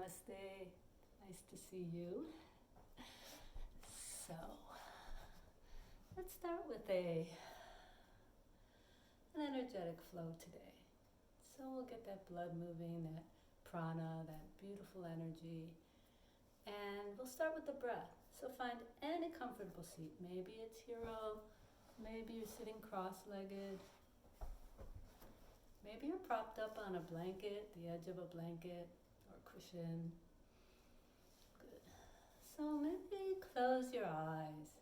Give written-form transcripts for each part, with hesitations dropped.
Namaste. Nice to see you. So, let's start with an energetic flow today. So we'll get that blood moving, that prana, that beautiful energy. And we'll start with the breath. So find any comfortable seat. Maybe it's hero, maybe you're sitting cross-legged, maybe you're propped up on a blanket, the edge of a blanket or cushion. Good. So maybe close your eyes.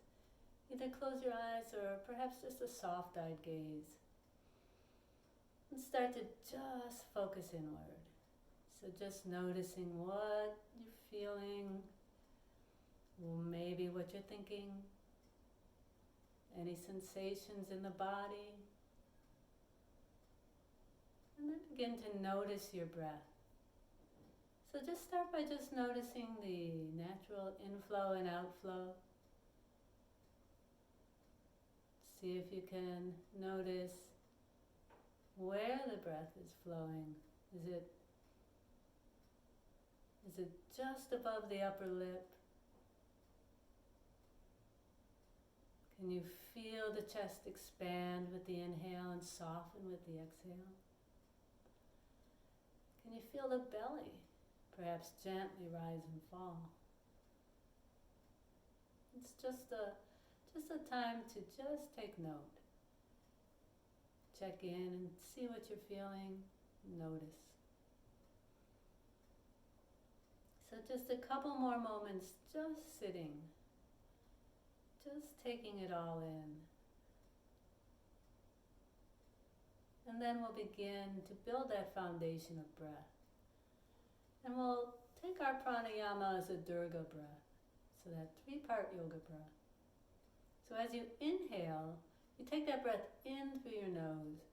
Either close your eyes or perhaps just a soft-eyed gaze. And start to just focus inward. So just noticing what you're feeling, or maybe what you're thinking, any sensations in the body. And then begin to notice your breath. So just start by just noticing the natural inflow and outflow. See if you can notice where the breath is flowing. Is it just above the upper lip? Can you feel the chest expand with the inhale and soften with the exhale? Can you feel the belly perhaps gently rise and fall? It's just a time to just take note. Check in and see what you're feeling. Notice. So just a couple more moments just sitting. Just taking it all in. And then we'll begin to build that foundation of breath. And we'll take our pranayama as a Durga breath. So that 3-part yoga breath. So as you inhale, you take that breath in through your nose.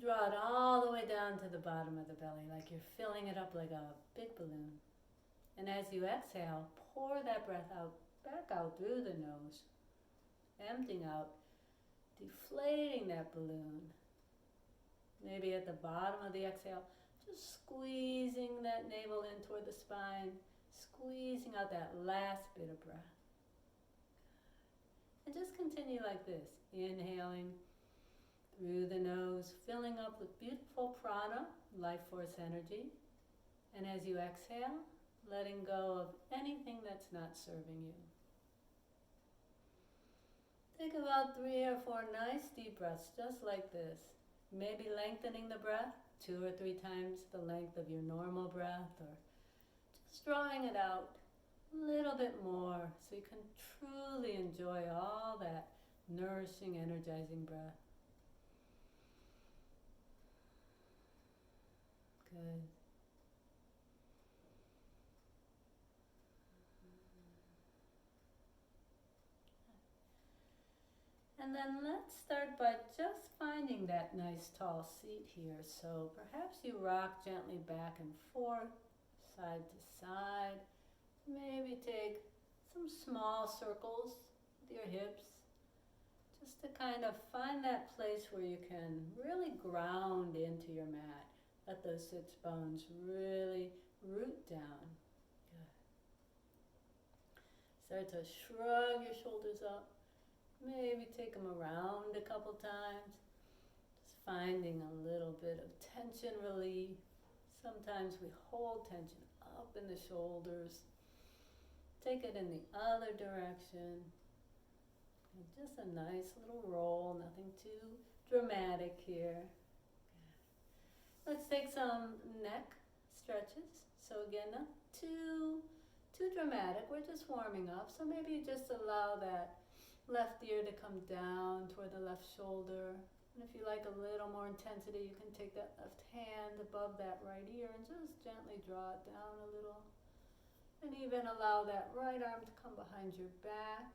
Draw it all the way down to the bottom of the belly, like you're filling it up like a big balloon. And as you exhale, pour that breath out, back out through the nose, emptying out, deflating that balloon. Maybe at the bottom of the exhale, just squeezing that navel in toward the spine, squeezing out that last bit of breath. And just continue like this, inhaling through the nose, filling up with beautiful prana, life force energy. And as you exhale, letting go of anything that's not serving you. Take about 3 or 4 nice deep breaths, just like this. Maybe lengthening the breath 2 or 3 times the length of your normal breath, or just drawing it out a little bit more so you can truly enjoy all that nourishing, energizing breath. Good. And then let's start by just finding that nice tall seat here. So perhaps you rock gently back and forth, side to side. Maybe take some small circles with your hips, just to kind of find that place where you can really ground into your mat. Let those sits bones really root down. Good. Start to shrug your shoulders up. Maybe take them around a couple times. Just finding a little bit of tension relief. Sometimes we hold tension up in the shoulders. Take it in the other direction. And just a nice little roll, nothing too dramatic here. Let's take some neck stretches. So again, not too dramatic. We're just warming up. So maybe you just allow that left ear to come down toward the left shoulder. And if you like a little more intensity, you can take that left hand above that right ear and just gently draw it down a little. And even allow that right arm to come behind your back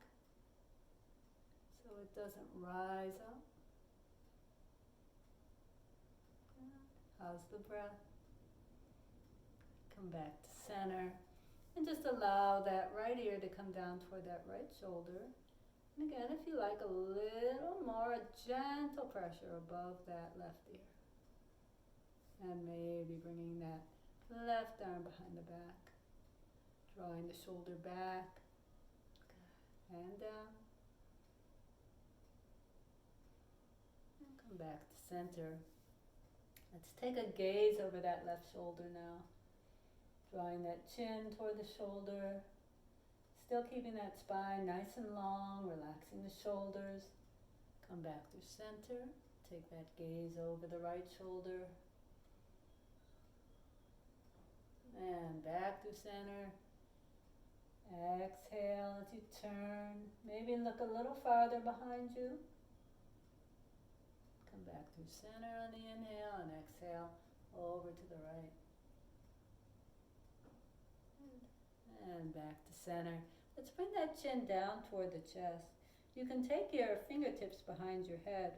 so it doesn't rise up. How's the breath? Come back to center. And just allow that right ear to come down toward that right shoulder. And again, if you like, a little more gentle pressure above that left ear. And maybe bringing that Left arm behind the back. Drawing the shoulder back. Hand down. And come back to center. Let's take a gaze over that left shoulder now. Drawing that chin toward the shoulder. Still keeping that spine nice and long, relaxing the shoulders. Come back through center. Take that gaze over the right shoulder. And back through center. Exhale as you turn. Maybe look a little farther behind you. Come back through center on the inhale and exhale over to the right. And back to center. Let's bring that chin down toward the chest. You can take your fingertips behind your head.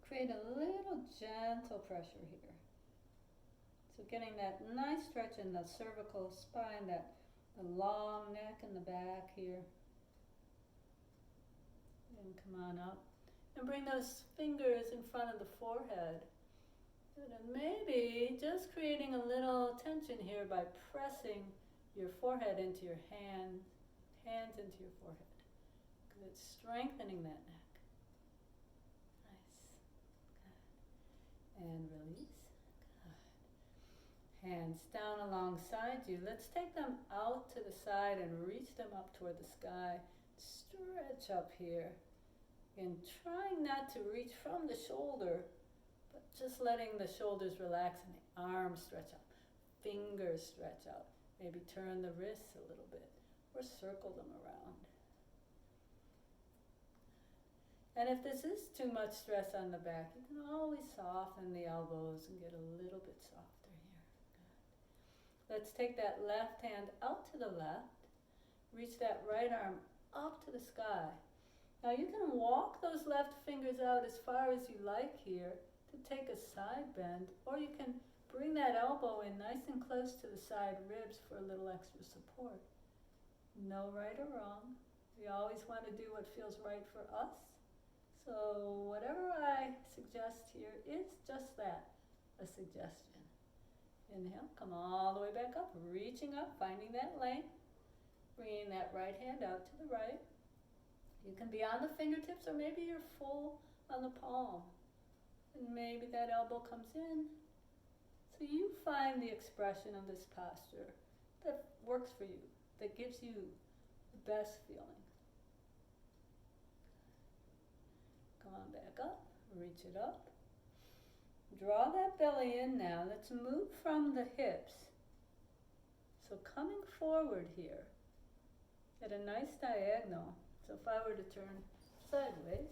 Create a little gentle pressure here. So getting that nice stretch in the cervical spine, the long neck in the back here. And come on up. And bring those fingers in front of the forehead. And maybe just creating a little tension here by pressing your forehead into your hands into your forehead. Because it's strengthening that neck. Nice. Good. And release. Good. Hands down alongside you. Let's take them out to the side and reach them up toward the sky. Stretch up here. And trying not to reach from the shoulder, but just letting the shoulders relax and the arms stretch up. Fingers stretch out. Maybe turn the wrists a little bit or circle them around. And if this is too much stress on the back, you can always soften the elbows and get a little bit softer here. Good. Let's take that left hand out to the left. Reach that right arm up to the sky. Now you can walk those left fingers out as far as you like here to take a side bend, or you can bring that elbow in nice and close to the side ribs for a little extra support. No right or wrong. We always want to do what feels right for us. So whatever I suggest here is just that, a suggestion. Inhale, come all the way back up, reaching up, finding that length. Bringing that right hand out to the right. You can be on the fingertips or maybe you're full on the palm. And maybe that elbow comes in. So you find the expression of this posture that works for you, that gives you the best feeling. Come on back up, reach it up. Draw that belly in now. Let's move from the hips. So coming forward here at a nice diagonal. So if I were to turn sideways,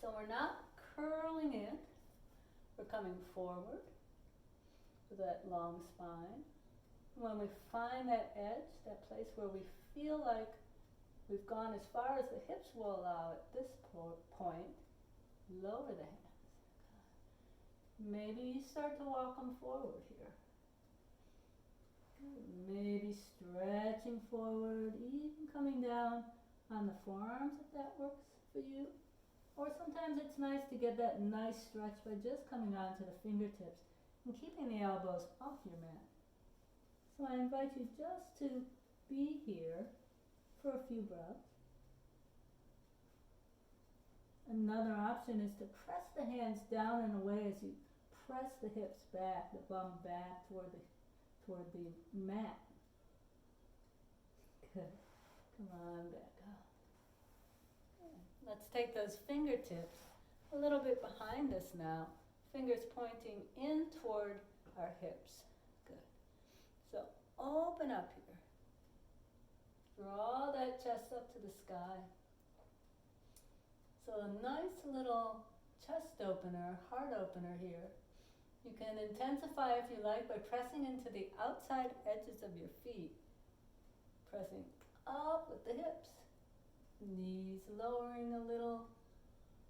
so we're not curling in, we're coming forward with that long spine. When we find that edge, that place where we feel like we've gone as far as the hips will allow at this point, lower the hands. Maybe you start to walk them forward here. Maybe stretching forward, even coming down on the forearms if that works for you. Or sometimes it's nice to get that nice stretch by just coming onto the fingertips and keeping the elbows off your mat. So I invite you just to be here for a few breaths. Another option is to press the hands down and away as you press the hips back, the bum back toward the mat. Good. Come on back up. Good. Let's take those fingertips a little bit behind us now. Fingers pointing in toward our hips. Good. So open up here. Draw that chest up to the sky. So a nice little chest opener, heart opener here. You can intensify if you like by pressing into the outside edges of your feet. Pressing up with the hips. Knees lowering a little.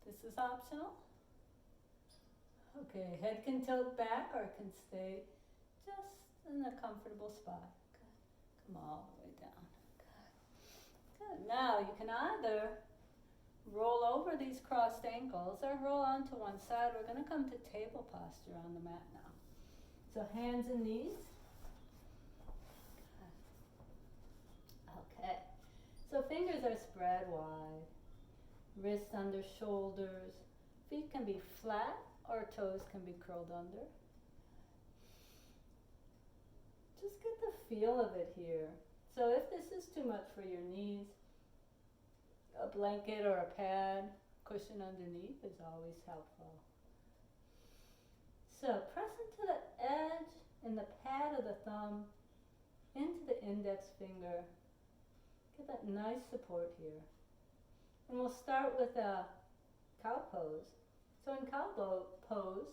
This is optional. Okay, head can tilt back or it can stay just in a comfortable spot. Good. Come all the way down. Good. Good. Now you can either roll over these crossed ankles or roll onto one side. We're going to come to table posture on the mat now. So hands and knees. Okay. So fingers are spread wide. Wrists under shoulders. Feet can be flat or toes can be curled under. Just get the feel of it here. So if this is too much for your knees, a blanket or a pad, cushion underneath is always helpful. So press into the edge and the pad of the thumb into the index finger. Get that nice support here. And we'll start with a cow pose. So in cow pose,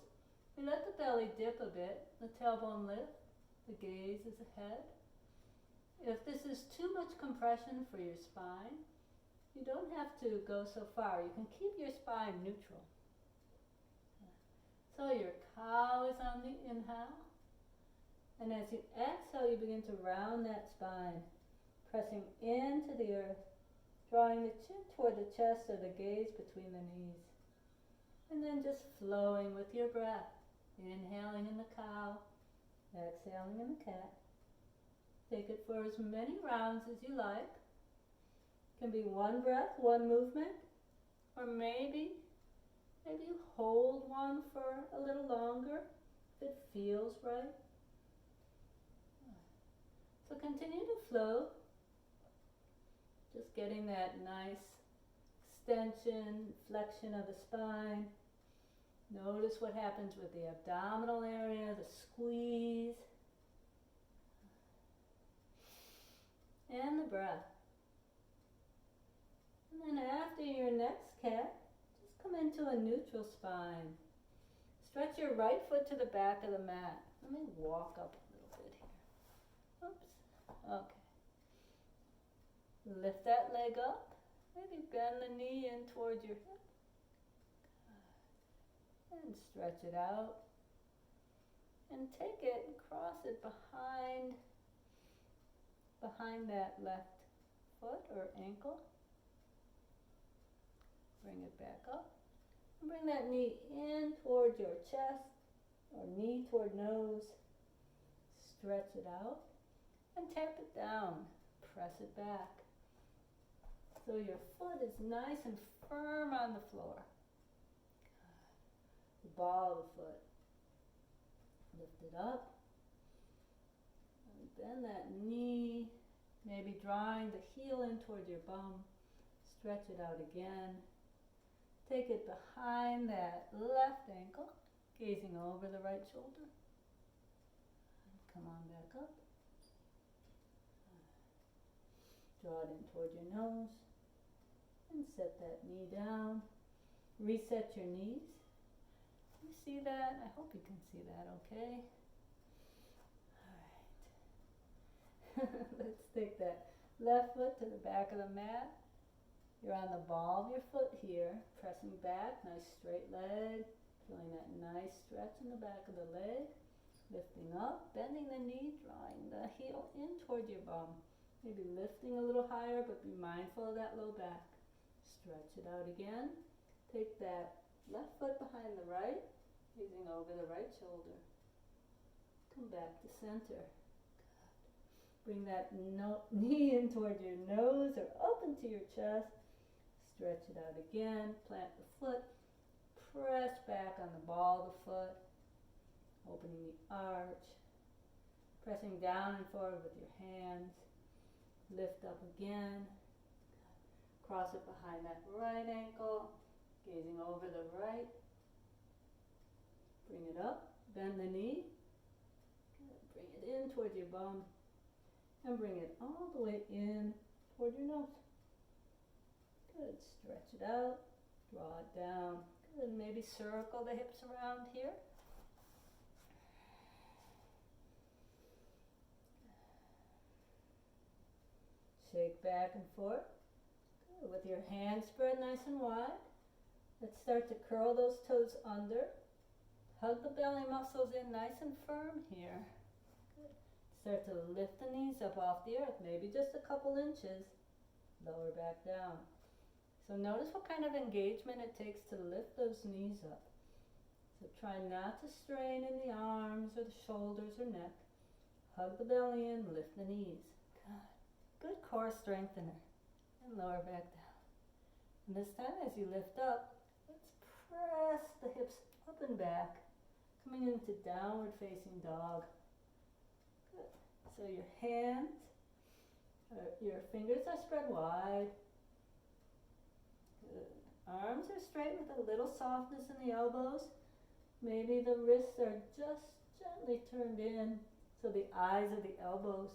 we let the belly dip a bit, the tailbone lift, the gaze is ahead. If this is too much compression for your spine, you don't have to go so far. You can keep your spine neutral. So your cow is on the inhale. And as you exhale, you begin to round that spine, pressing into the earth, drawing the chin toward the chest or the gaze between the knees. And then just flowing with your breath. Inhaling in the cow, exhaling in the cat. Take it for as many rounds as you like. Can be one breath, one movement, or maybe you hold one for a little longer if it feels right. So continue to flow, just getting that nice extension, flexion of the spine. Notice what happens with the abdominal area, the squeeze, and the breath. And then after your next cat, just come into a neutral spine. Stretch your right foot to the back of the mat. Let me walk up a little bit here. Oops. Okay. Lift that leg up. Maybe bend the knee in towards your hip. And stretch it out. And take it and cross it behind that left foot or ankle. Bring it back up. And bring that knee in toward your chest or knee toward nose. Stretch it out and tap it down. Press it back. So your foot is nice and firm on the floor. The ball of the foot. Lift it up. And bend that knee. Maybe drawing the heel in toward your bum. Stretch it out again. Take it behind that left ankle, gazing over the right shoulder. And come on back up. Draw it in toward your nose. And set that knee down. Reset your knees. You see that? I hope you can see that, okay? Alright. Let's take that left foot to the back of the mat. You're on the ball of your foot here, pressing back, nice straight leg, feeling that nice stretch in the back of the leg, lifting up, bending the knee, drawing the heel in toward your bum. Maybe lifting a little higher, but be mindful of that low back. Stretch it out again. Take that left foot behind the right, gazing over the right shoulder. Come back to center. Bring that knee in toward your nose or up into your chest. Stretch it out again, plant the foot, press back on the ball of the foot, opening the arch, pressing down and forward with your hands, lift up again, cross it behind that right ankle, gazing over the right, bring it up, bend the knee, bring it in toward your bum, and bring it all the way in toward your nose. Good, stretch it out, draw it down. Good, maybe circle the hips around here. Shake back and forth. Good. With your hands spread nice and wide, let's start to curl those toes under. Hug the belly muscles in nice and firm here. Good. Start to lift the knees up off the earth, maybe just a couple inches. Lower back down. So notice what kind of engagement it takes to lift those knees up. So try not to strain in the arms or the shoulders or neck. Hug the belly in, lift the knees. Good core strengthener. And lower back down. And this time as you lift up, let's press the hips up and back, coming into downward facing dog. Good. So your hands, your fingers are spread wide. Good. Arms are straight with a little softness in the elbows. Maybe the wrists are just gently turned in so the eyes of the elbows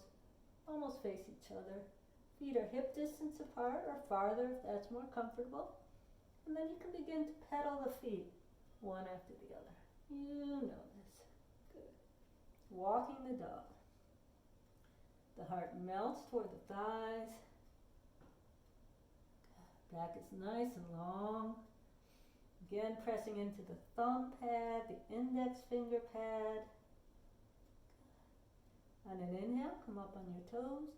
almost face each other. Feet are hip distance apart or farther if that's more comfortable. And then you can begin to pedal the feet one after the other. You know this. Good. Walking the dog. The heart melts toward the thighs. Back is nice and long. Again, pressing into the thumb pad, the index finger pad. On an inhale, come up on your toes.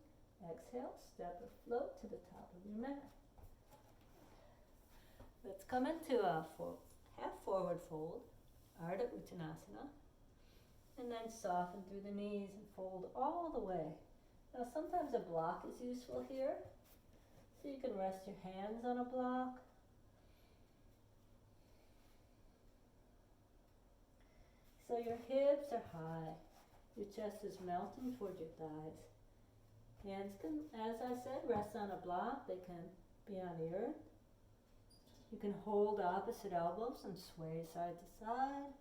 Exhale, step or float to the top of your mat. Let's come into a half forward fold, Ardha Uttanasana, and then soften through the knees and fold all the way. Now sometimes a block is useful here, so you can rest your hands on a block. So your hips are high, your chest is melting toward your thighs. Hands can, as I said, rest on a block. They can be on the earth. You can hold opposite elbows and sway side to side.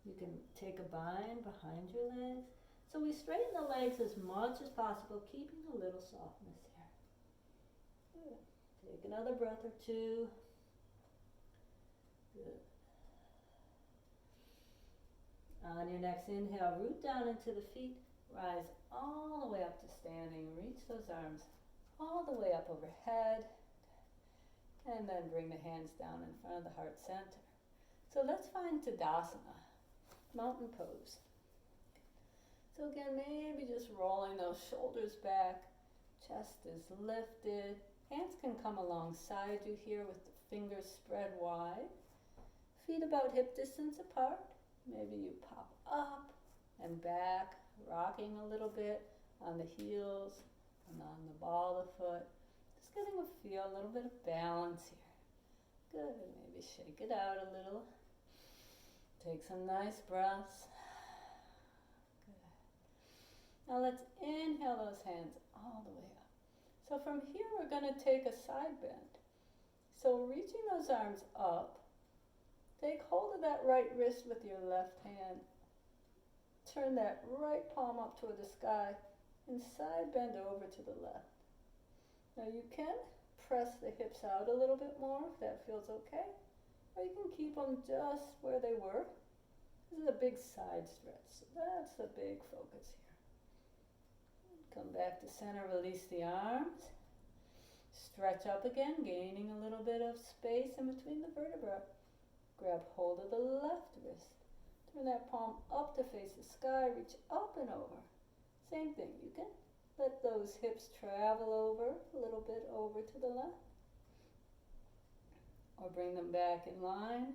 You can take a bind behind your legs. So we straighten the legs as much as possible, keeping a little softness here. Good. Take another breath or two. Good. On your next inhale, root down into the feet. Rise all the way up to standing. Reach those arms all the way up overhead. And then bring the hands down in front of the heart center. So let's find Tadasana, mountain pose. So again, maybe just rolling those shoulders back. Chest is lifted. Hands can come alongside you here with the fingers spread wide. Feet about hip distance apart. Maybe you pop up and back, rocking a little bit on the heels and on the ball of the foot. Just getting a feel, a little bit of balance here. Good, maybe shake it out a little. Take some nice breaths. Good. Now let's inhale those hands all the way up. So from here we're going to take a side bend. So reaching those arms up, take hold of that right wrist with your left hand. Turn that right palm up toward the sky and side bend over to the left. Now you can press the hips out a little bit more if that feels okay, or you can keep them just where they were. This is a big side stretch, so that's the big focus here. Come back to center, release the arms. Stretch up again, gaining a little bit of space in between the vertebrae. Grab hold of the left wrist. Turn that palm up to face the sky, reach up and over. Same thing, you can let those hips travel over, a little bit over to the left. Or bring them back in line.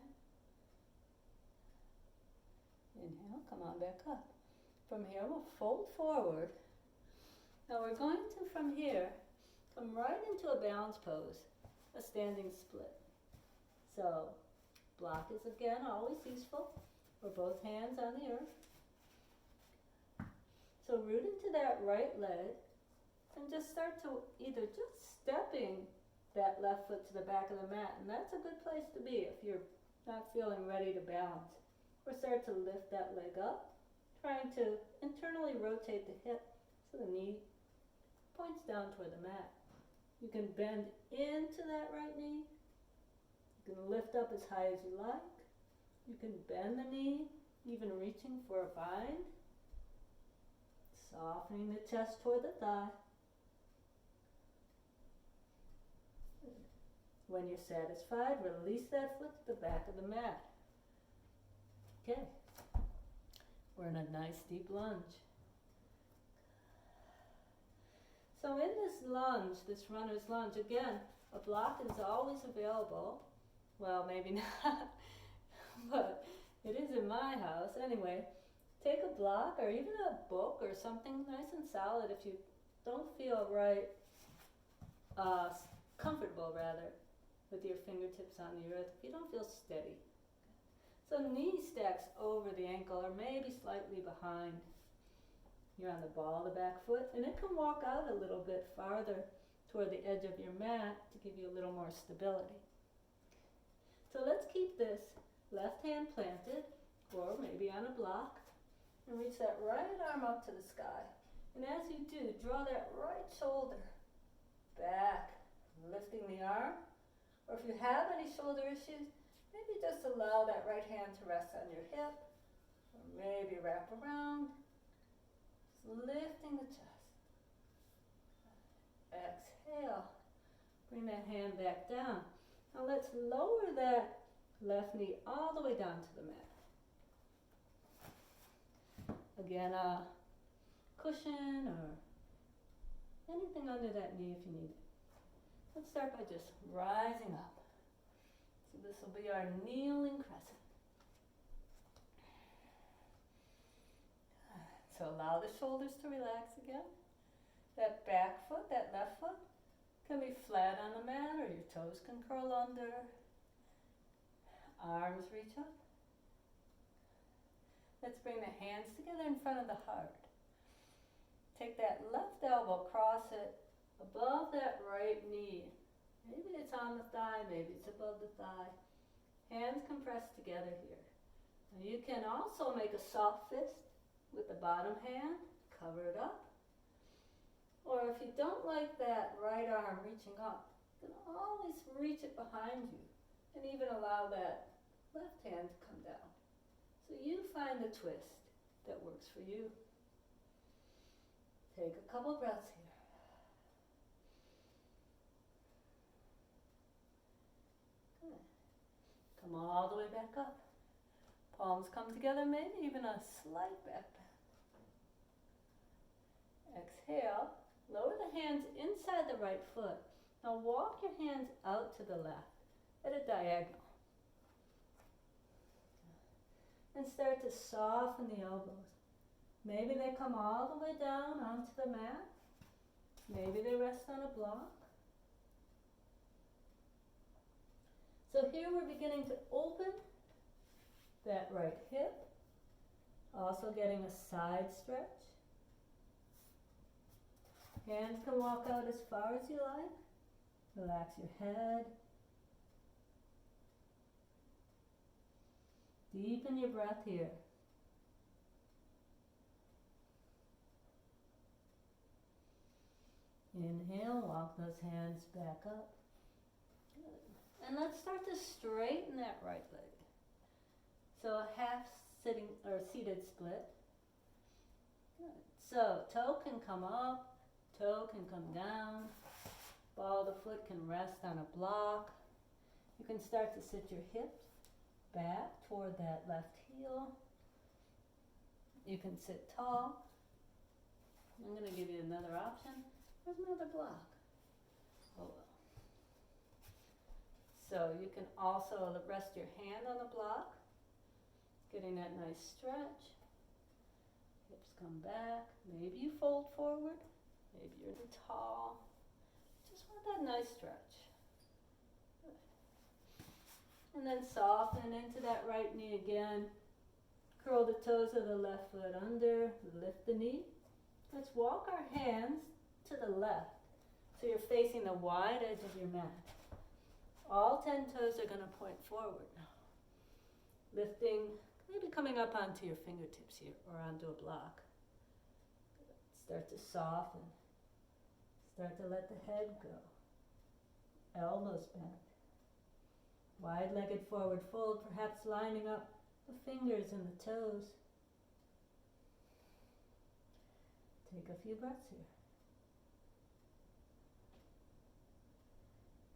Inhale, come on back up. From here we'll fold forward. Now we're going to, from here, come right into a balance pose, a standing split. So, block is again always useful. Or both hands on the earth. So root into that right leg and just start to either just stepping that left foot to the back of the mat, and that's a good place to be if you're not feeling ready to balance. Or start to lift that leg up, trying to internally rotate the hip so the knee points down toward the mat. You can bend into that right knee. You can lift up as high as you like. You can bend the knee, even reaching for a bind. Softening the chest toward the thigh. When you're satisfied, release that foot to the back of the mat. Okay. We're in a nice deep lunge. So in this lunge, this runner's lunge, again, A block is always available. Well, maybe not, but it is in my house. Anyway, take a block or even a book or something nice and solid if you don't feel right, comfortable rather, with your fingertips on the earth, if you don't feel steady. So knee stacks over the ankle or maybe slightly behind. You're on the ball of the back foot, and it can walk out a little bit farther toward the edge of your mat to give you a little more stability. So let's keep this left hand planted, or maybe on a block, and reach that right arm up to the sky. And as you do, draw that right shoulder back, lifting the arm. Or if you have any shoulder issues, maybe just allow that right hand to rest on your hip, or maybe wrap around, just lifting the chest. Exhale, bring that hand back down. Now let's lower that left knee all the way down to the mat. Again, a cushion or anything under that knee if you need it. Let's start by just rising up. So this will be our kneeling crescent. So allow the shoulders to relax again. That back foot, that left foot, can be flat on the mat or your toes can curl under. Arms reach up. Let's bring the hands together in front of the heart. Take that left elbow, cross it above that right knee. Maybe it's on the thigh, maybe it's above the thigh. Hands can press together here. Now you can also make a soft fist with the bottom hand, cover it up. Or if you don't like that right arm reaching up, you can always reach it behind you and even allow that left hand to come down. So you find the twist that works for you. Take a couple breaths here. Good. Come all the way back up. Palms come together, maybe even a slight back bend. Exhale. Lower the hands inside the right foot. Now walk your hands out to the left at a diagonal. And start to soften the elbows. Maybe they come all the way down onto the mat. Maybe they rest on a block. So here we're beginning to open that right hip. Also getting a side stretch. Hands can walk out as far as you like. Relax your head. Deepen your breath here. Inhale, walk those hands back up. Good. And let's start to straighten that right leg. So a half sitting or seated split. Good. So toe can come up, toe can come down. Ball of the foot can rest on a block. You can start to sit your hips back toward that left heel. You can sit tall. I'm going to give you another option. There's another block. Oh well. So you can also rest your hand on the block, getting that nice stretch. Hips come back. Maybe you fold forward. Maybe you're tall. Just want that nice stretch. Good. And then soften into that right knee again. Curl the toes of the left foot under. Lift the knee. Let's walk our hands to the left. So you're facing the wide edge of your mat. All 10 toes are going to point forward now. Lifting, maybe coming up onto your fingertips here or onto a block. Start to soften. Start to let the head go. Elbows bent. Wide-legged forward fold, perhaps lining up the fingers and the toes. Take a few breaths here.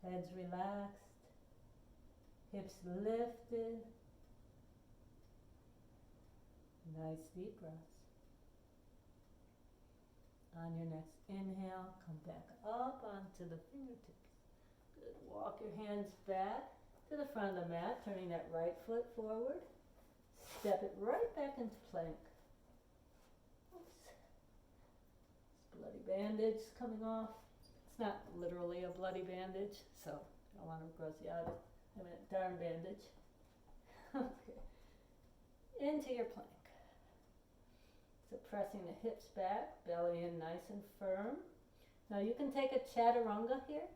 Heads relaxed, hips lifted. Nice deep breaths. On your next inhale, come back up onto the fingertips. Good. Walk your hands back to the front of the mat, turning that right foot forward. Step it right back into plank. Oops. This bloody bandage coming off. It's not literally a bloody bandage, so I don't want to gross you out. I mean a darn bandage. Okay. Into your plank. So pressing the hips back, belly in nice and firm. Now you can take a chaturanga here.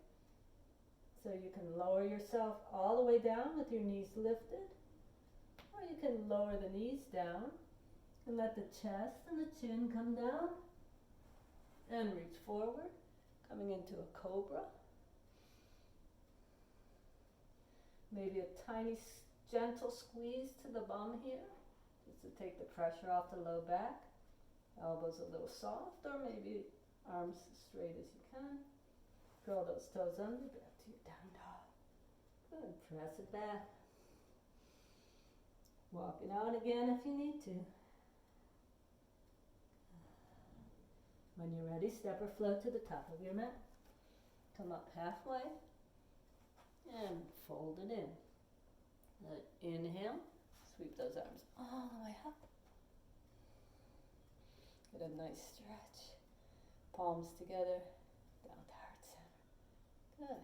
So you can lower yourself all the way down with your knees lifted. Or you can lower the knees down and let the chest and the chin come down. And reach forward, coming into a cobra. Maybe a tiny gentle squeeze to the bum here, just to take the pressure off the low back. Elbows a little soft, or maybe arms as straight as you can. Curl those toes under, back to your down dog. Good, press it back. Walk it out again if you need to. When you're ready, step or float to the top of your mat. Come up halfway and fold it in. Inhale, sweep those arms all the way up. Get a nice stretch. Palms together, down to heart center. Good.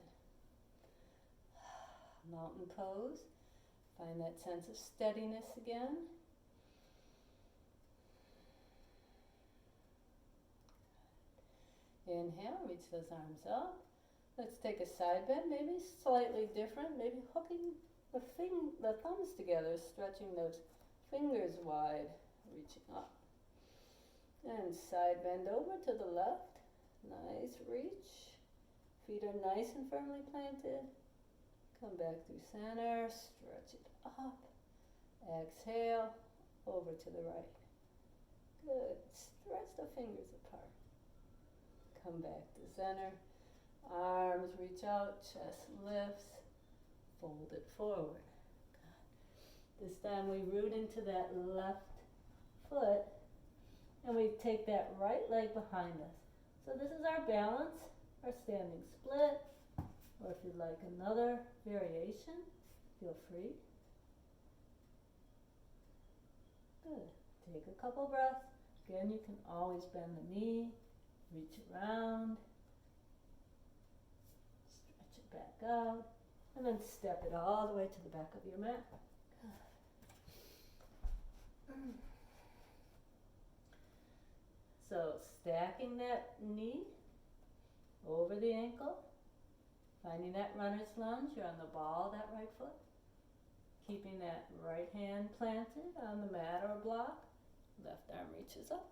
Mountain pose. Find that sense of steadiness again. Inhale, reach those arms up. Let's take a side bend, maybe slightly different, maybe hooking the thumbs together, stretching those fingers wide, reaching up. And side bend over to the left. Nice reach. Feet are nice and firmly planted. Come back through center, stretch it up. Exhale, over to the right. Good. Stretch the fingers apart. Come back to center. Arms reach out, chest lifts. Fold it forward. Good. This time we root into that left foot and we take that right leg behind us. So this is our balance, our standing split, or if you'd like another variation, feel free. Good. Take a couple breaths. Again, you can always bend the knee, reach around, stretch it back out, and then step it all the way to the back of your mat. So stacking that knee over the ankle, finding that runner's lunge, you're on the ball of that right foot, keeping that right hand planted on the mat or block, left arm reaches up.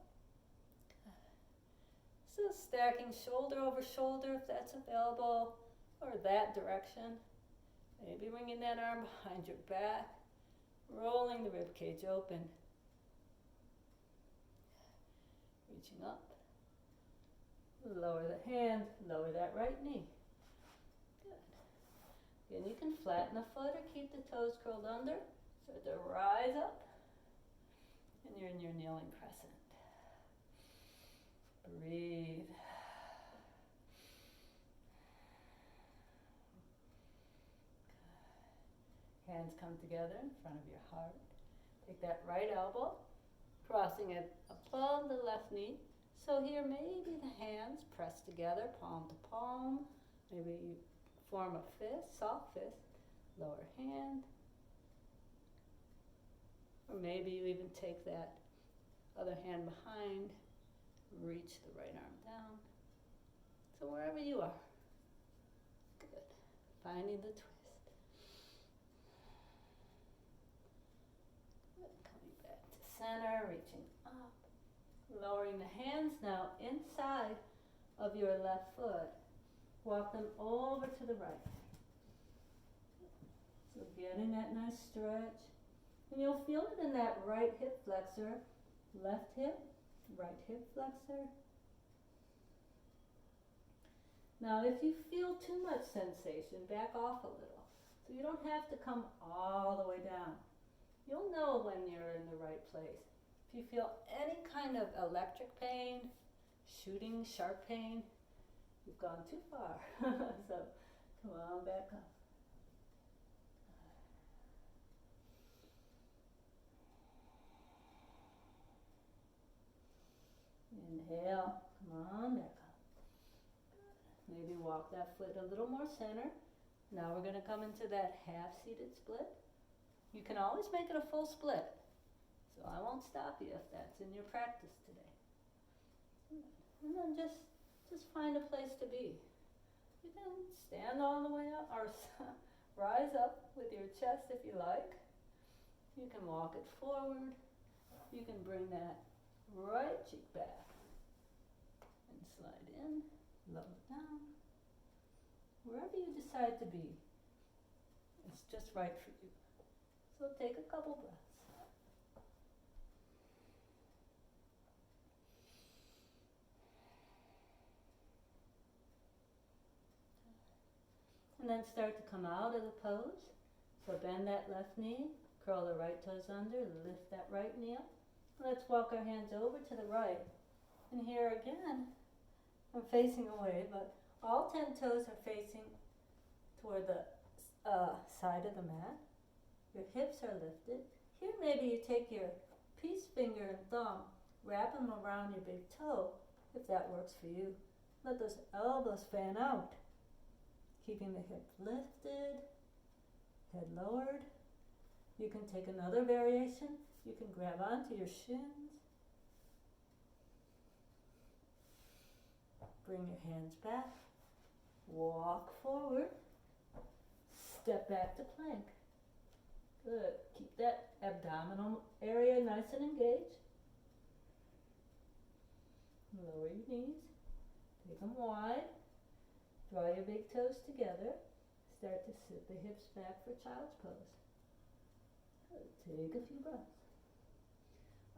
So stacking shoulder over shoulder if that's available, or that direction. Maybe bringing that arm behind your back, rolling the rib cage open. Reaching up. Lower the hand, lower that right knee. Good. Again, you can flatten the foot or keep the toes curled under. Start to rise up. And you're in your kneeling crescent. Breathe. Hands come together in front of your heart. Take that right elbow, crossing it above the left knee. So here maybe the hands press together, palm to palm. Maybe you form a fist, soft fist, lower hand. Or maybe you even take that other hand behind, reach the right arm down. So wherever you are. Good. Finding the twist. Coming back to center, reaching up. Lowering the hands now inside of your left foot. Walk them over to the right. So getting that nice stretch. And you'll feel it in that right hip flexor, left hip, right hip flexor. Now if you feel too much sensation, back off a little. So you don't have to come all the way down. You'll know when you're in the right place. If you feel any kind of electric pain, shooting, sharp pain, you've gone too far. So Come on, back up. Inhale, come on, back up. Maybe walk that foot a little more center. Now we're going to come into that half-seated split. You can always make it a full split, so I won't stop you if that's in your practice today. And then just find a place to be. You can stand all the way up or rise up with your chest if you like. You can walk it forward. You can bring that right cheek back and slide in, lower down. Wherever you decide to be, it's just right for you. So take a couple breaths. And then start to come out of the pose. So bend that left knee, curl the right toes under, lift that right knee up. Let's walk our hands over to the right. And here again, I'm facing away, but all 10 toes are facing toward the side of the mat. Your hips are lifted. Here maybe you take your peace finger and thumb, wrap them around your big toe, if that works for you. Let those elbows fan out, keeping the hip lifted, head lowered. You can take another variation. You can grab onto your shins. Bring your hands back. Walk forward. Step back to plank. Good. Keep that abdominal area nice and engaged. Lower your knees. Take them wide. Draw your big toes together. Start to sit the hips back for child's pose. Good. Take a few breaths.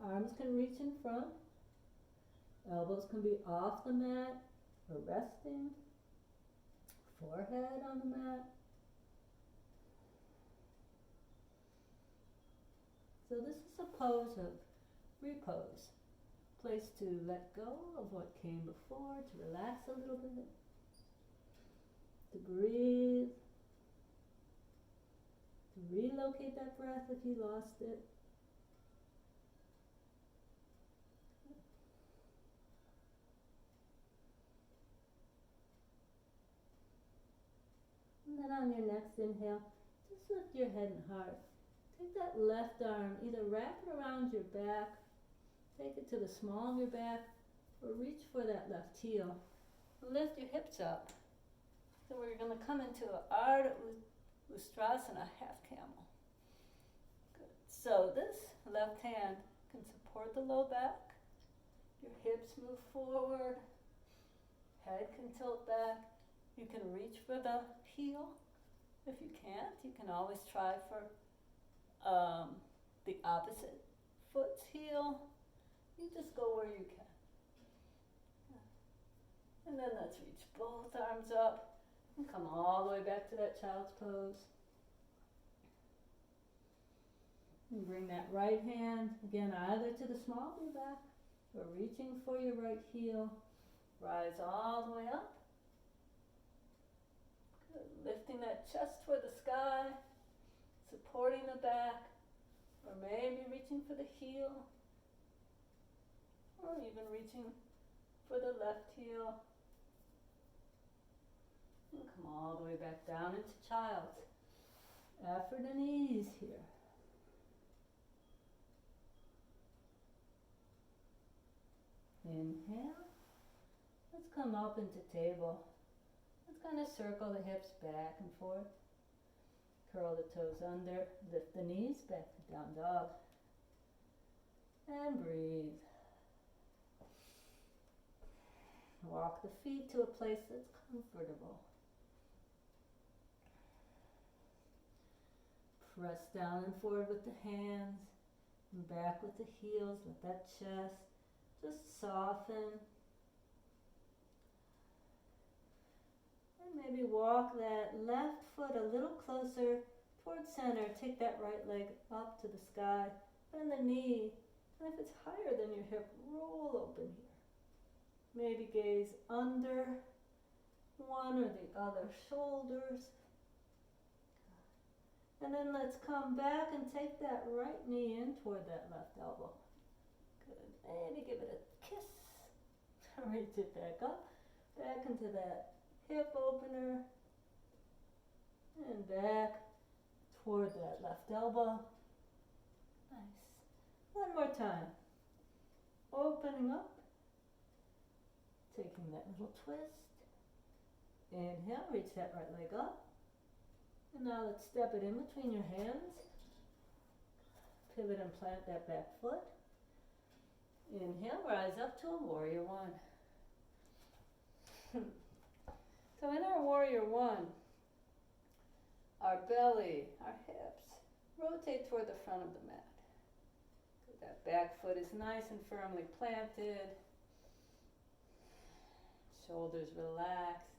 Arms can reach in front. Elbows can be off the mat or resting. Forehead on the mat. So this is a pose of repose. Place to let go of what came before, to relax a little bit, to breathe, to relocate that breath if you lost it. And then on your next inhale, just lift your head and heart. Take that left arm, either wrap it around your back, take it to the small of your back, or reach for that left heel. Lift your hips up. So we're going to come into an Ardha Ustrasana, half camel. Good. So this left hand can support the low back. Your hips move forward. Head can tilt back. You can reach for the heel. If you can't, you can always try for the opposite foot's heel. You just go where you can. And then let's reach both arms up and come all the way back to that child's pose. And bring that right hand, again, either to the small of your back or reaching for your right heel. Rise all the way up. Good. Lifting that chest toward the sky, supporting the back, or maybe reaching for the heel, or even reaching for the left heel. And come all the way back down into child's. Effort and ease here. Inhale. Let's come up into table. Let's kind of circle the hips back and forth. Curl the toes under. Lift the knees back to down dog. And breathe. Walk the feet to a place that's comfortable. Press down and forward with the hands and back with the heels. Let that chest just soften. And maybe walk that left foot a little closer towards center. Take that right leg up to the sky. Bend the knee. And if it's higher than your hip, roll open here. Maybe gaze under one or the other shoulders. And then let's come back and take that right knee in toward that left elbow. Good. Maybe give it a kiss. Reach it back up, back into that hip opener, and back toward that left elbow. Nice. One more time. Opening up, taking that little twist. Inhale, reach that right leg up. And now let's step it in between your hands. Pivot and plant that back foot. Inhale, rise up to a warrior one. So in our warrior one, our belly, our hips, rotate toward the front of the mat. That back foot is nice and firmly planted. Shoulders relaxed.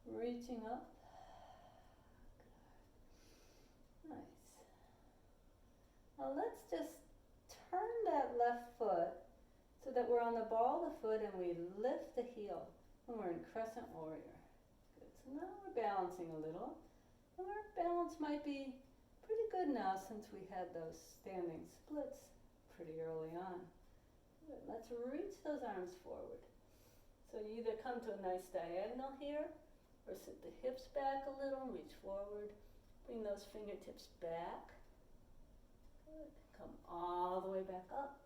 Reaching up. Good. Nice. Now let's just turn that left foot so that we're on the ball of the foot and we lift the heel and we're in crescent warrior. Good. So now we're balancing a little. And our balance might be pretty good now since we had those standing splits pretty early on. Good. Let's reach those arms forward. So you either come to a nice diagonal here or sit the hips back a little, reach forward, bring those fingertips back. Good. Come all the way back up.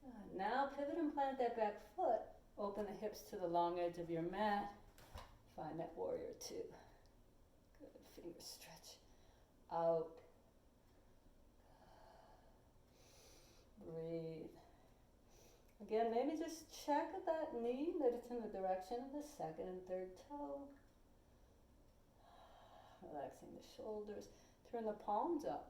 Good. Now pivot and plant that back foot. Open the hips to the long edge of your mat. Find that warrior two. Good. Fingers stretch out. Breathe. Again, maybe just check that knee, that it's in the direction of the second and third toe. Relaxing the shoulders. Turn the palms up.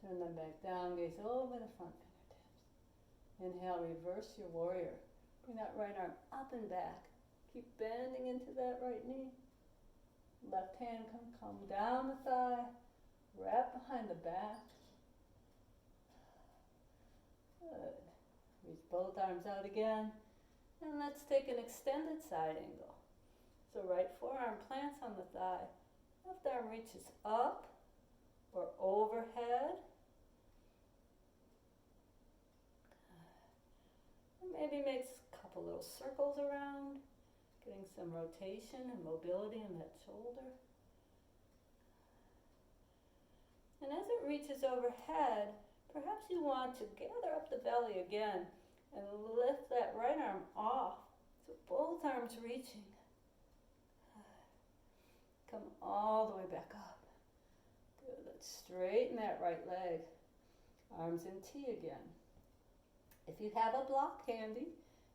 Turn them back down, gaze over the front fingertips. Inhale, reverse your warrior. Bring that right arm up and back. Keep bending into that right knee. Left hand come down the thigh. Wrap behind the back. Good. Reach both arms out again. And let's take an extended side angle. So right forearm plants on the thigh. Left arm reaches up or overhead. And maybe makes a couple little circles around, getting some rotation and mobility in that shoulder. And as it reaches overhead, perhaps you want to gather up the belly again and lift that right arm off. So both arms reaching. Come all the way back up. Good. Let's straighten that right leg. Arms in T again. If you have a block handy,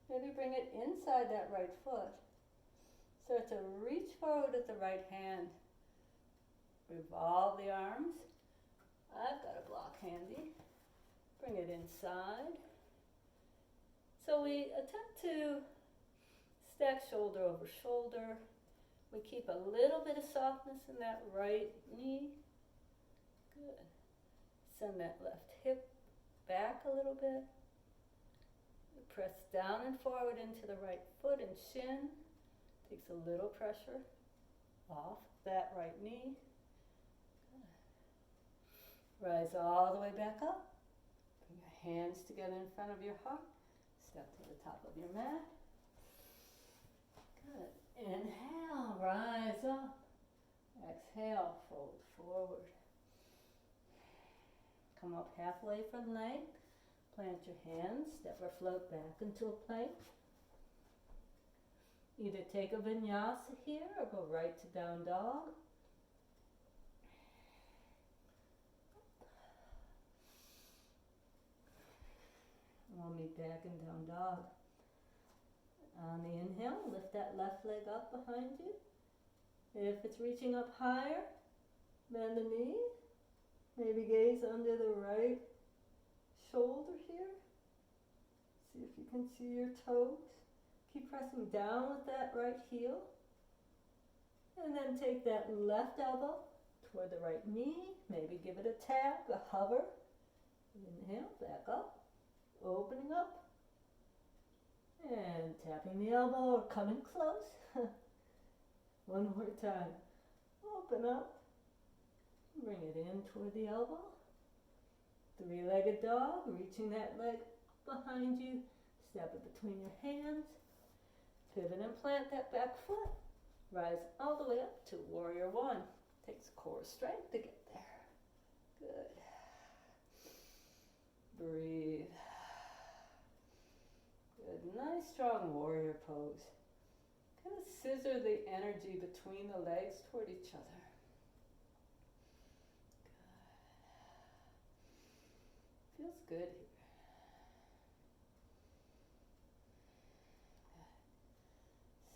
maybe bring it inside that right foot. Start to reach forward with the right hand. Revolve the arms. I've got a block handy. Bring it inside. So we attempt to stack shoulder over shoulder. We keep a little bit of softness in that right knee. Good. Send that left hip back a little bit. Press down and forward into the right foot and shin. Takes a little pressure off that right knee. Good. Rise all the way back up. Bring your hands together in front of your heart. Step to the top of your mat. Good. Inhale, rise up. Exhale, fold forward. Come up halfway for the night. Plant your hands, step or float back into a plank. Either take a vinyasa here or go right to down dog. We'll meet back in down dog. On the inhale, lift that left leg up behind you. If it's reaching up higher, bend the knee. Maybe gaze under the right shoulder here. See if you can see your toes. Keep pressing down with that right heel. And then take that left elbow toward the right knee. Maybe give it a tap, a hover. Inhale, back up. Opening up. And tapping the elbow or coming close. One more time. Open up. Bring it in toward the elbow. Three-legged dog, reaching that leg behind you. Step it between your hands. Pivot and plant that back foot. Rise all the way up to warrior one. Takes core strength to get there. Good. Breathe. Good. Nice strong warrior pose. Kind of scissor the energy between the legs toward each other. Good. Feels good here.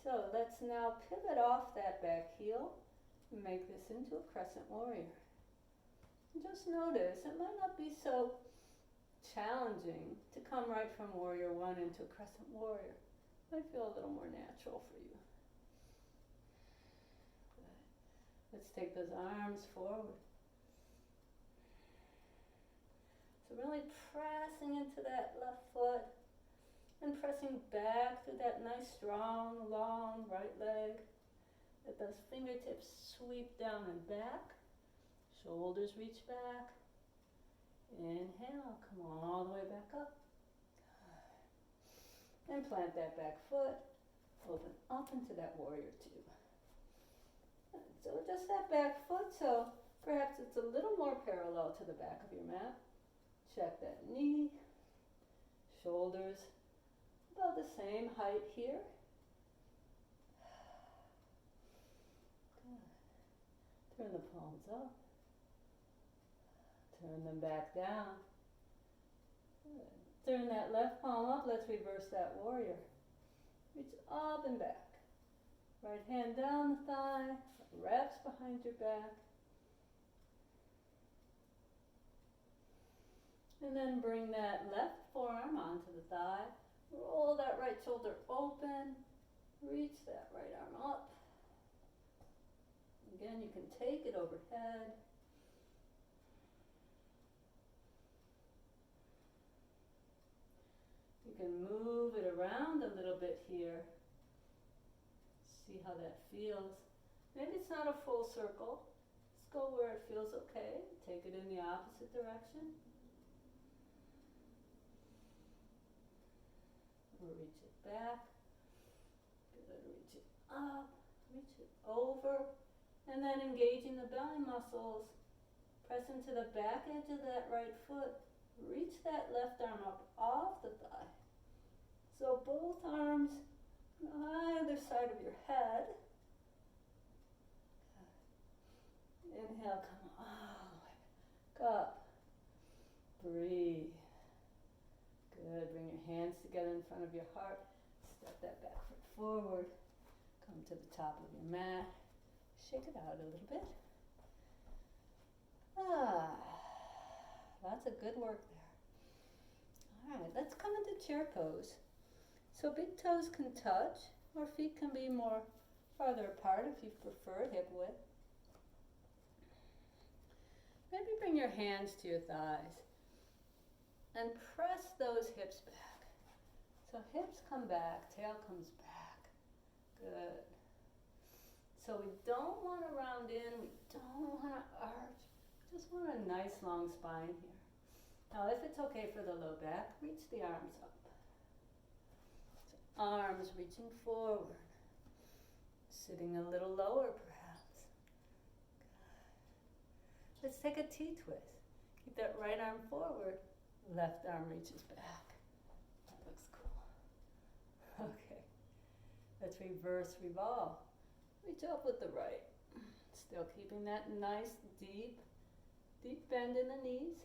So let's now pivot off that back heel and make this into a crescent warrior. And just notice, it might not be so challenging to come right from warrior one into a crescent warrior. It might feel a little more natural for you. Good. Let's take those arms forward. So really pressing into that left foot and pressing back through that nice, strong, long right leg. Let those fingertips sweep down and back. Shoulders reach back. Inhale, come all the way back up. And plant that back foot. Open up into that warrior two. So just that back foot, so perhaps it's a little more parallel to the back of your mat. Check that knee. Shoulders about the same height here. Good. Turn the palms up. Turn them back down. Good. Turn that left palm up. Let's reverse that warrior. Reach up and back. Right hand down the thigh. Wraps behind your back. And then bring that left forearm onto the thigh. Roll that right shoulder open. Reach that right arm up. Again, you can take it overhead. You can move it around a little bit here. See how that feels. Maybe it's not a full circle. Let's go where it feels okay. Take it in the opposite direction. Reach it back. Good. Reach it up. Reach it over. And then engaging the belly muscles. Press into the back edge of that right foot. Reach that left arm up off the thigh. So both arms on either side of your head. Inhale, come all the way back up. Breathe. Good. Bring your hands together in front of your heart. Step that back foot forward. Come to the top of your mat. Shake it out a little bit. Lots of good work there. All right, let's come into chair pose. So big toes can touch, or feet can be more farther apart if you prefer, hip width. Maybe bring your hands to your thighs and press those hips back. So hips come back, tail comes back. Good. So we don't want to round in, we don't want to arch. Just want a nice long spine here. Now if it's okay for the low back, reach the arms up. So arms reaching forward. Sitting a little lower perhaps. Good. Let's take a T-twist. Keep that right arm forward. Left arm reaches back. That looks cool. Okay. Let's reverse revolve. Reach up with the right. Still keeping that nice deep bend in the knees.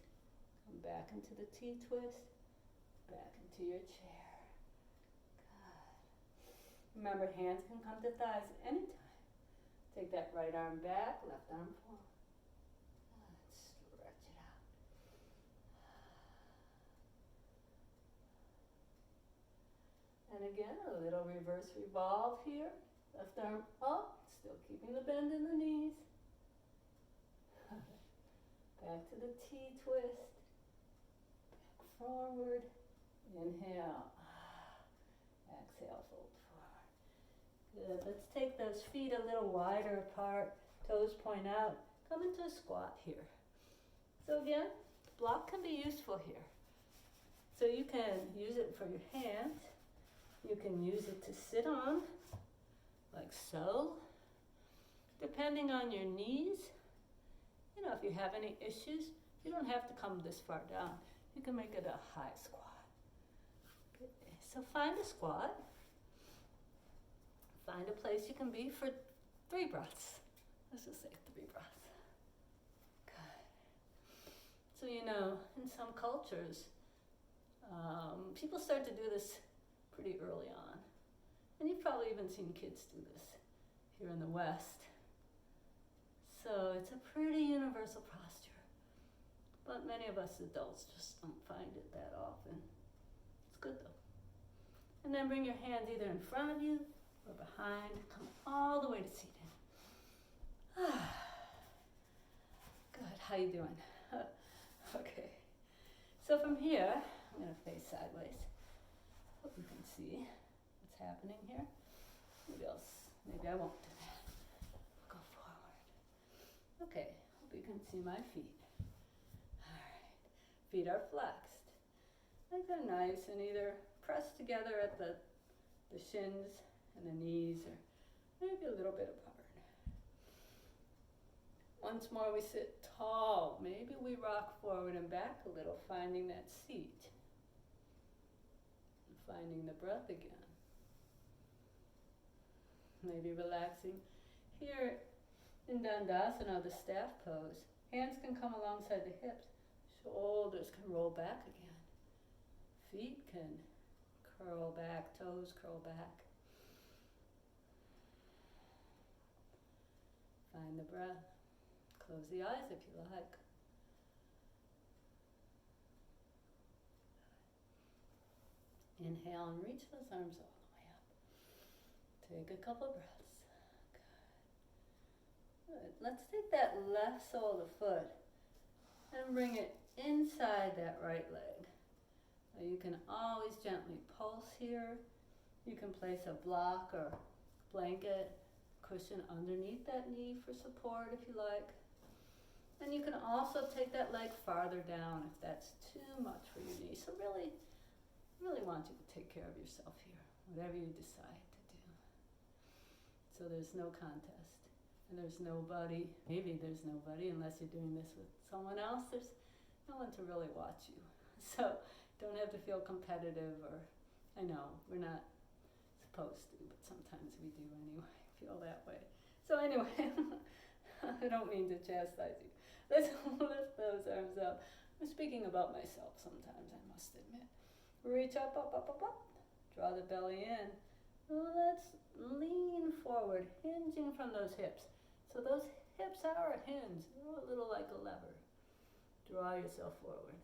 Come back into the T-twist. Back into your chair. Good. Remember, hands can come to thighs anytime. Take that right arm back, left arm forward. Stretch it out. And again, a little reverse revolve here. Left arm up, still keeping the bend in the knees. Back to the T-twist. Back forward. Inhale. exhale, fold forward. Good. Let's take those feet a little wider apart, toes point out. Come into a squat here. So again, block can be useful here. So you can use it for your hands. You can use it to sit on, like so. Depending on your knees, you know, if you have any issues, you don't have to come this far down. You can make it a high squat. Okay. So find a squat. Find a place you can be for 3 breaths. Let's just say 3 breaths. Good. So, you know, in some cultures, people start to do this pretty early on. And you've probably even seen kids do this here in the West. So it's a pretty universal posture. But many of us adults just don't find it that often. It's good though. And then bring your hands either in front of you or behind. Come all the way to seated. Good, how you doing? Okay. So from here, I'm going to face sideways. Hope you can see what's happening here. Maybe I won't do that. Go forward. Okay, hope you can see my feet. All right, feet are flexed. Like they're nice and either pressed together at the shins and the knees, or maybe a little bit apart. Once more we sit tall. Maybe we rock forward and back a little, finding that seat. And finding the breath again. Maybe relaxing. Here in Dandasana, the staff pose, hands can come alongside the hips. Shoulders can roll back again. Feet can curl back, toes curl back. Find the breath. Close the eyes if you like. Inhale and reach those arms all the way up. Take a couple breaths. Good. Let's take that left sole of the foot and bring it inside that right leg. Now you can always gently pulse here. You can place a block or blanket, cushion underneath that knee for support if you like. And you can also take that leg farther down if that's too much for your knee. So really want you to take care of yourself here, whatever you decide to do. So there's no contest. And there's nobody, maybe there's nobody, unless you're doing this with someone else, there's no one to really watch you. So don't have to feel competitive, or, I know, we're not supposed to, but sometimes we do anyway, feel that way. So anyway, I don't mean to chastise you. Let's lift those arms up. I'm speaking about myself sometimes, I must admit. Reach up, up, up, up, up. Draw the belly in. Let's lean forward, hinging from those hips. So those hips are a hinge. They're a little like a lever. Draw yourself forward.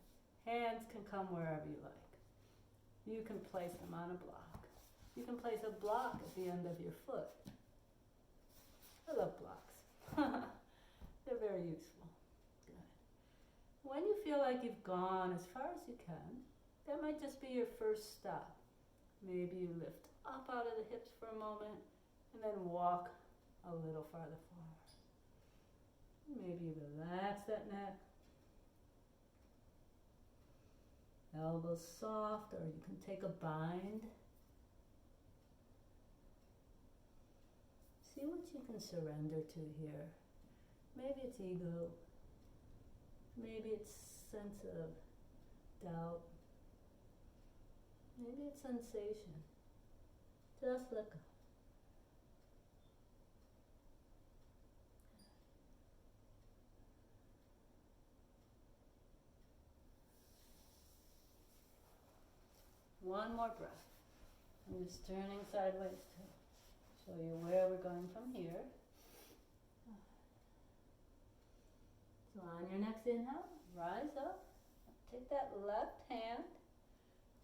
Hands can come wherever you like. You can place them on a block. You can place a block at the end of your foot. I love blocks. They're very useful. Good. When you feel like you've gone as far as you can, that might just be your first stop. Maybe you lift up out of the hips for a moment and then walk a little farther forward. Maybe relax that neck. Elbows soft, or you can take a bind. See what you can surrender to here. Maybe it's ego. Maybe it's sense of doubt. Maybe it's sensation. Just let go. One more breath. I'm just turning sideways to show you where we're going from here. So on your next inhale, rise up. Take that left hand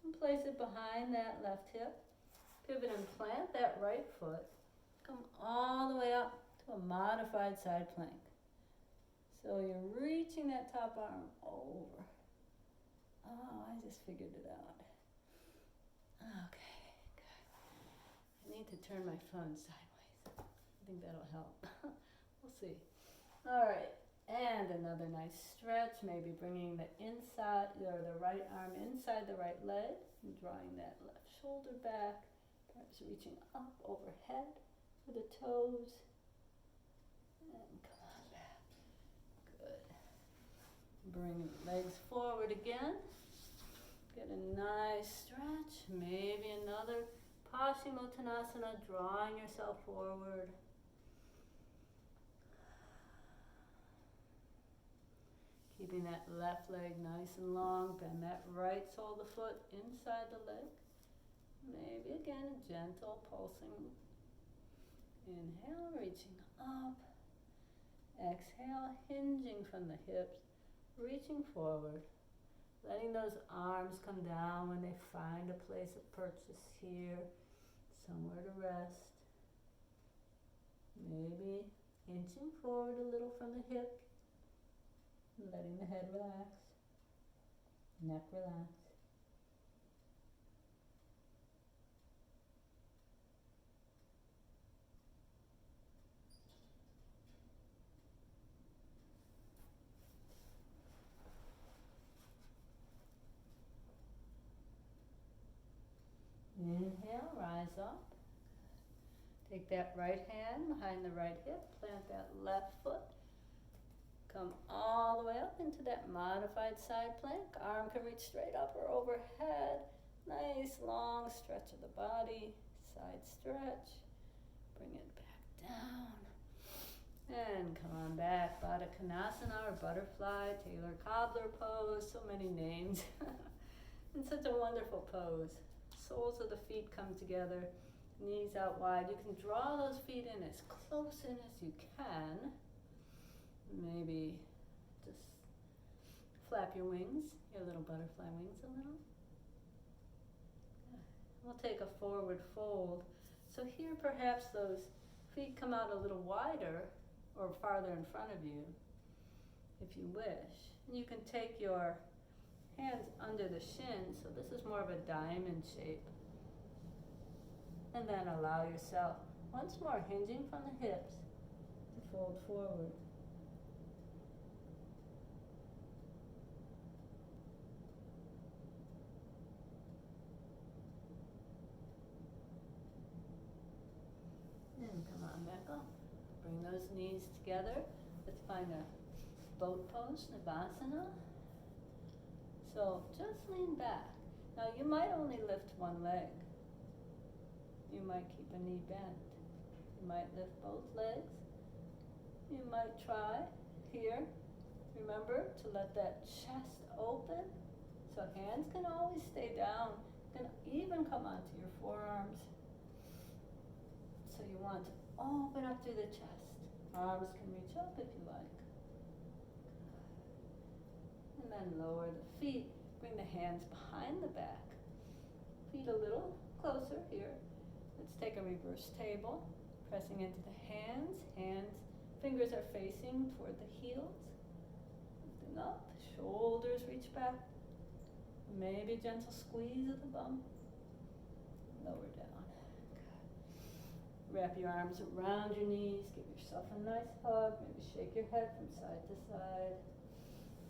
and place it behind that left hip. Pivot and plant that right foot. Come all the way up to a modified side plank. So you're reaching that top arm over. Oh, I just figured it out. Okay, good. I need to turn my phone sideways. I think that'll help. We'll see. All right, and another nice stretch, maybe bringing the inside or the right arm inside the right leg and drawing that left shoulder back, perhaps reaching up overhead with the toes. And come on back. Good. Bring legs forward again. Get a nice stretch, maybe another Paschimottanasana, drawing yourself forward. Keeping that left leg nice and long, bend that right sole of the foot inside the leg. Maybe again, gentle pulsing. Inhale, reaching up. Exhale, hinging from the hips, reaching forward. Letting those arms come down when they find a place of purchase here, somewhere to rest. Maybe inching forward a little from the hip. Letting the head relax, neck relax. Inhale, rise up. Take that right hand behind the right hip, plant that left foot. Come all the way up into that modified side plank. Arm can reach straight up or overhead. Nice long stretch of the body. Side stretch. Bring it back down. And come on back. Baddha Konasana or butterfly, Taylor Cobbler pose. So many names. And such a wonderful pose. Soles of the feet come together. Knees out wide. You can draw those feet in as close in as you can. Maybe just flap your wings, your little butterfly wings a little. We'll take a forward fold. So here perhaps those feet come out a little wider or farther in front of you, if you wish. And you can take your hands under the shins, so this is more of a diamond shape. And then allow yourself, once more hinging from the hips, to fold forward. And come on back up. Bring those knees together. Let's find a boat pose, Navasana. So just lean back. Now you might only lift one leg. You might keep a knee bent. You might lift both legs. You might try here, remember, to let that chest open. So hands can always stay down. Can even come onto your forearms. So you want to open up through the chest. Arms can reach up if you like. And then lower the feet. Bring the hands behind the back. Feet a little closer here. Let's take a reverse table. Pressing into the hands. Fingers are facing toward the heels. Lifting up. Shoulders reach back. Maybe a gentle squeeze of the bum. Lower down. Good. Wrap your arms around your knees. Give yourself a nice hug. Maybe shake your head from side to side.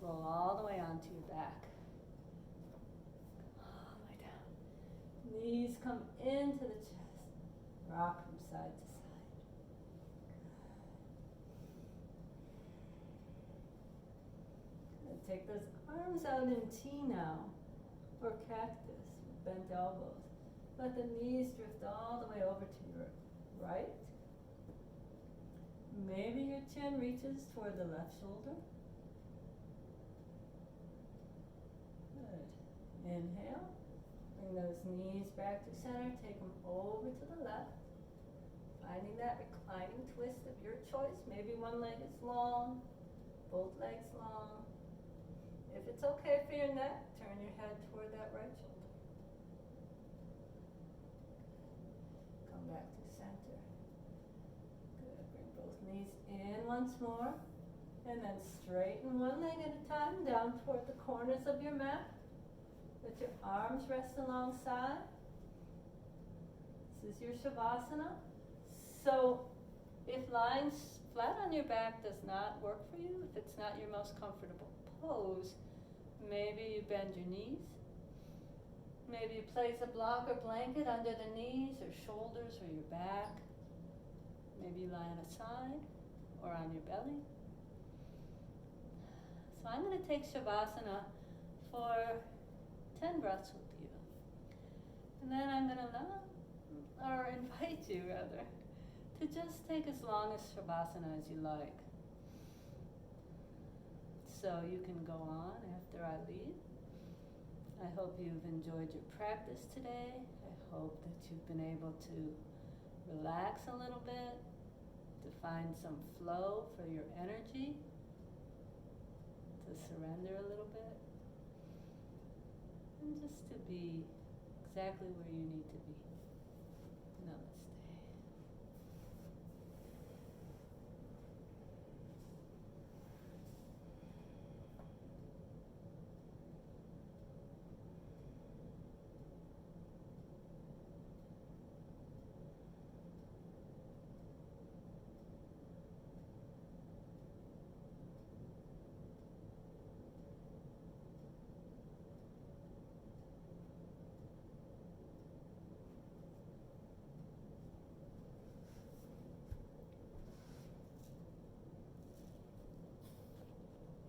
Roll all the way onto your back. All the way down. Knees come into the chest. Rock from side to side. Good. Take those arms out in T now, or cactus, bent elbows. Let the knees drift all the way over to your right. Maybe your chin reaches toward the left shoulder. Good. Inhale. Bring those knees back to center. Take them over to the left. Finding that reclining twist of your choice. Maybe one leg is long, both legs long. If it's okay for your neck, turn your head toward that right shoulder. Come back to center. Good. Bring both knees in once more. And then straighten one leg at a time down toward the corners of your mat. Let your arms rest alongside. This is your Shavasana. So if lying flat on your back does not work for you, if it's not your most comfortable pose, maybe you bend your knees. Maybe you place a block or blanket under the knees or shoulders or your back. Maybe you lie on a side or on your belly. So I'm going to take Shavasana for 10 breaths with you. And then I'm going to invite you rather, to just take as long as Shavasana as you like. So you can go on after I leave. I hope you've enjoyed your practice today. I hope that you've been able to relax a little bit, to find some flow for your energy, to surrender a little bit, and just to be exactly where you need to be.